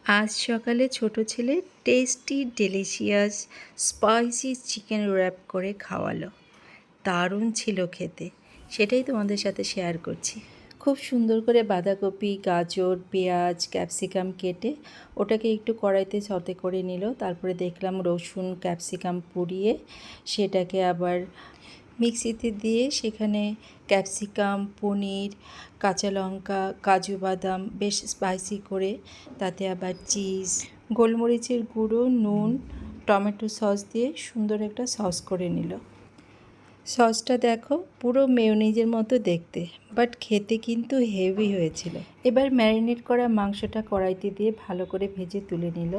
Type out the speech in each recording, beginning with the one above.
আজ সকালে ছোট ছেলে tasty delicious spicy chicken rap করে খাওয়ালো। দারুণ ছিল খেতে, সেটাই তোমাদের সাথে শেয়ার করছি। খুব সুন্দর করে বাঁধাকপি, গাজর, পেঁয়াজ, ক্যাপসিকাম কেটে ওটাকে একটু কড়াইতে সতে করে নিল। তারপরে দেখলাম রসুন ক্যাপসিকাম পুড়িয়ে সেটাকে আবার মিক্সিতে দিয়ে সেখানে ক্যাপসিকাম, পনির, কাঁচা লঙ্কা, কাজু বাদাম বেশ স্পাইসি করে, তাতে আবার চিজ, গোলমরিচের গুঁড়ো, নুন, টমেটো সস দিয়ে সুন্দর একটা সস করে নিল। সসটা দেখো পুরো মেয়োনিজের মতো দেখতে, বাট খেতে কিন্তু হেভি হয়েছিল। এবার ম্যারিনেট করা মাংসটা কড়াইতে দিয়ে ভালো করে ভেজে তুলে নিল।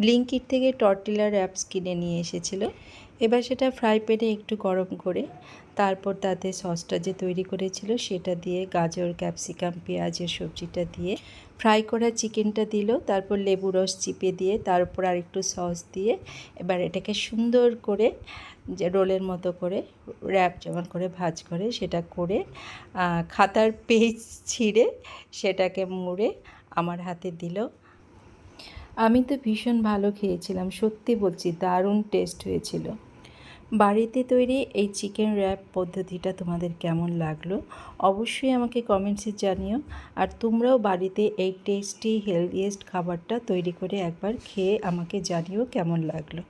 ব্লিঙ্কিট থেকে টর্টিলা র্যাপস কিনে নিয়ে এসেছিল। এবার সেটা ফ্রাই প্যানে একটু গরম করে তারপর তাতে সসটা যে তৈরি করেছিল সেটা দিয়ে গাজর, ক্যাপসিকাম, পেঁয়াজের সবজিটা দিয়ে ফ্রাই করা চিকেনটা দিল। তারপর লেবু রস চিপে দিয়ে তার উপর আর একটু সস দিয়ে এবার এটাকে সুন্দর করে যে রোলের মতো করে র্যাপ যেমন করে ভাজ করে সেটা করে খাতার পেজ ছিঁড়ে সেটাকে মুড়ে আমার হাতে দিল। আমি তো ভীষণ ভালো খেয়েছিলাম, সত্যি বলছি দারুণ টেস্ট হয়েছিল। বাড়িতে তৈরি এই চিকেন র্যাপ পদ্ধতিটা তোমাদের কেমন লাগলো অবশ্যই আমাকে কমেন্টসে জানিও। আর তোমরাও বাড়িতে এই টেস্টি হেলদিয়েস্ট খাবারটা তৈরি করে একবার খেয়ে আমাকে জানিও কেমন লাগলো।